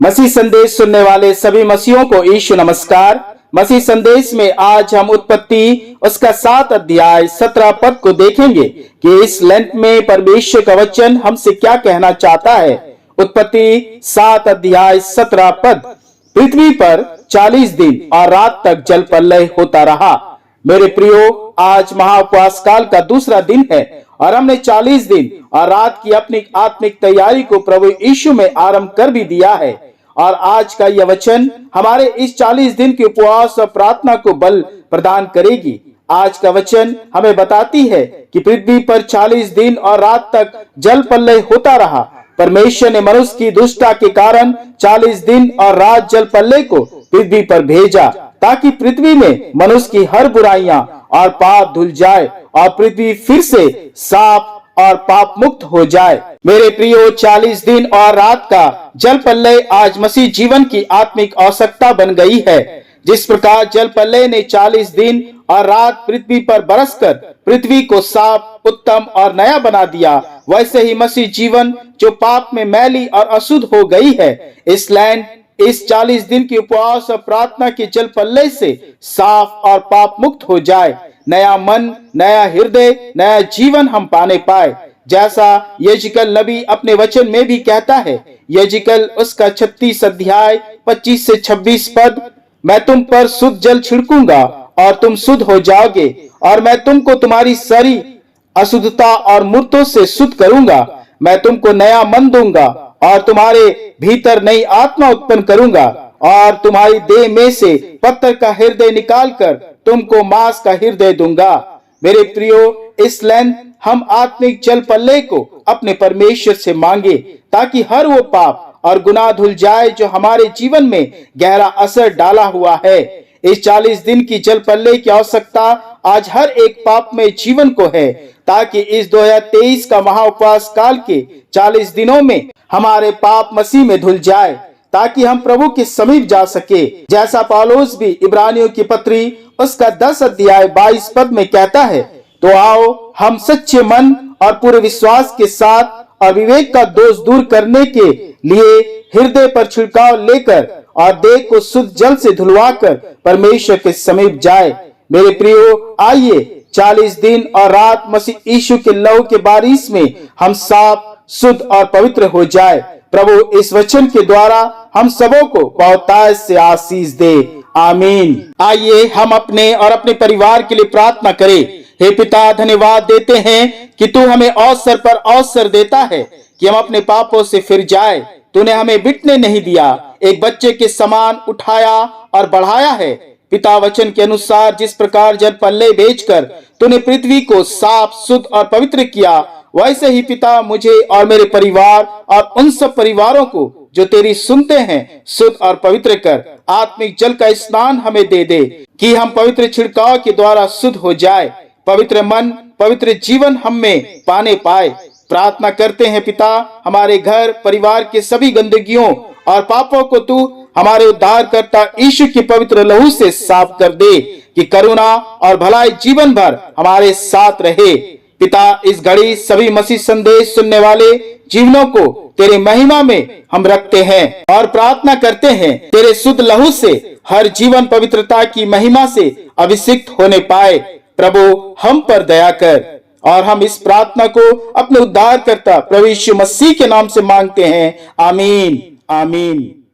मसीह संदेश सुनने वाले सभी मसीहों को यीशु नमस्कार। मसीह संदेश में आज हम उत्पत्ति उसका 7 अध्याय 17 पद को देखेंगे कि इस लेंट में परमेश्वर का वचन हमसे क्या कहना चाहता है। उत्पत्ति 7 अध्याय 17 पद। पृथ्वी पर 40 दिन और रात तक जल प्रलय होता रहा। मेरे प्रियो, आज महाउपवास काल का दूसरा दिन है और हमने 40 दिन और रात की अपनी आत्मिक तैयारी को प्रभु यीशु में आरंभ कर भी दिया है। और आज का यह वचन हमारे इस 40 दिन के उपवास और प्रार्थना को बल प्रदान करेगी। आज का वचन हमें बताती है कि पृथ्वी पर 40 दिन और रात तक जल प्रलय होता रहा। परमेश्वर ने मनुष्य की दुष्टता के कारण 40 दिन और रात जल प्रलय को पृथ्वी पर भेजा ताकि पृथ्वी में मनुष्य की हर बुराइयां और पाप धुल जाए और पृथ्वी फिर से साफ और पाप मुक्त हो जाए। मेरे प्रियो, 40 दिन और रात का जल प्रलय आज मसीह जीवन की आत्मिक आवश्यकता बन गई है। जिस प्रकार जल प्रलय ने 40 दिन और रात पृथ्वी पर बरसकर पृथ्वी को साफ, उत्तम और नया बना दिया, वैसे ही मसीह जीवन जो पाप में मैली और अशुद्ध हो गई है, इस 40 दिन की उपवास और प्रार्थना के जल प्रलय से साफ और पाप मुक्त हो जाए। नया मन, नया हृदय, नया जीवन हम पाने पाए। जैसा यजिकल नबी अपने वचन में भी कहता है, यजिकल उसका 36 अध्याय 25 से 26 पद। मैं तुम पर शुद्ध जल छिड़कूंगा और तुम शुद्ध हो जाओगे और मैं तुमको तुम्हारी सारी अशुद्धता और मूर्तों से शुद्ध करूंगा। मैं तुमको नया मन दूंगा और तुम्हारे भीतर नई आत्मा उत्पन्न करूंगा और तुम्हारी देह में से पत्थर का हृदय निकालकर तुमको मांस का हृदय दूंगा। मेरे प्रियो, इस लेंथ हम आत्मिक जल प्रलय को अपने परमेश्वर से मांगे ताकि हर वो पाप और गुनाह धुल जाए जो हमारे जीवन में गहरा असर डाला हुआ है। इस 40 दिन की जल प्रलय की आवश्यकता आज हर एक पाप में जीवन को है ताकि इस 2023 का महाउपवास काल के 40 दिनों में हमारे पाप मसीह में धुल जाए ताकि हम प्रभु के समीप जा सके। जैसा पौलुस भी इब्रानियों की पत्री उसका 10 अध्याय 22 पद में कहता है, तो आओ हम सच्चे मन और पूरे विश्वास के साथ और विवेक का दोष दूर करने के लिए हृदय पर छिड़काव लेकर और देह को शुद्ध जल से धुलवाकर परमेश्वर के समीप जाए। मेरे प्रियो, आइए 40 दिन और रात मसीह यीशु के लहू के बारिश में हम साफ, शुद्ध और पवित्र हो जाए। प्रभु इस वचन के द्वारा हम सबों को बहुतायत से आशीष दे। आमीन। आइए हम अपने और अपने परिवार के लिए प्रार्थना करें। हे पिता, धन्यवाद देते हैं कि तू हमें अवसर पर अवसर देता है कि हम अपने पापों से फिर जाए। तूने हमें बिटने नहीं दिया, एक बच्चे के समान उठाया और बढ़ाया है। पिता, वचन के अनुसार जिस प्रकार जल प्रलय भेजकर तूने पृथ्वी को साफ, शुद्ध और पवित्र किया, वैसे ही पिता मुझे और मेरे परिवार और उन सब परिवारों को जो तेरी सुनते हैं शुद्ध और पवित्र कर। आत्मिक जल का स्नान हमें दे दे कि हम पवित्र छिड़काव के द्वारा शुद्ध हो जाए, पवित्र मन, पवित्र जीवन हम में पाने पाए। प्रार्थना करते हैं पिता, हमारे घर परिवार के सभी गंदगियों और पापों को तू हमारे उद्धारकर्ता यीशु के पवित्र लहू से साफ कर दे कि करुणा और भलाई जीवन भर हमारे साथ रहे। पिता, इस घड़ी सभी मसीह संदेश सुनने वाले जीवनों को तेरे महिमा में हम रखते हैं और प्रार्थना करते हैं तेरे शुद्ध लहू से हर जीवन पवित्रता की महिमा से अभिषिक्त होने पाए। प्रभु, हम पर दया कर और हम इस प्रार्थना को अपने उद्धारकर्ता प्रभु यीशु मसीह के नाम से मांगते हैं। आमीन, आमीन।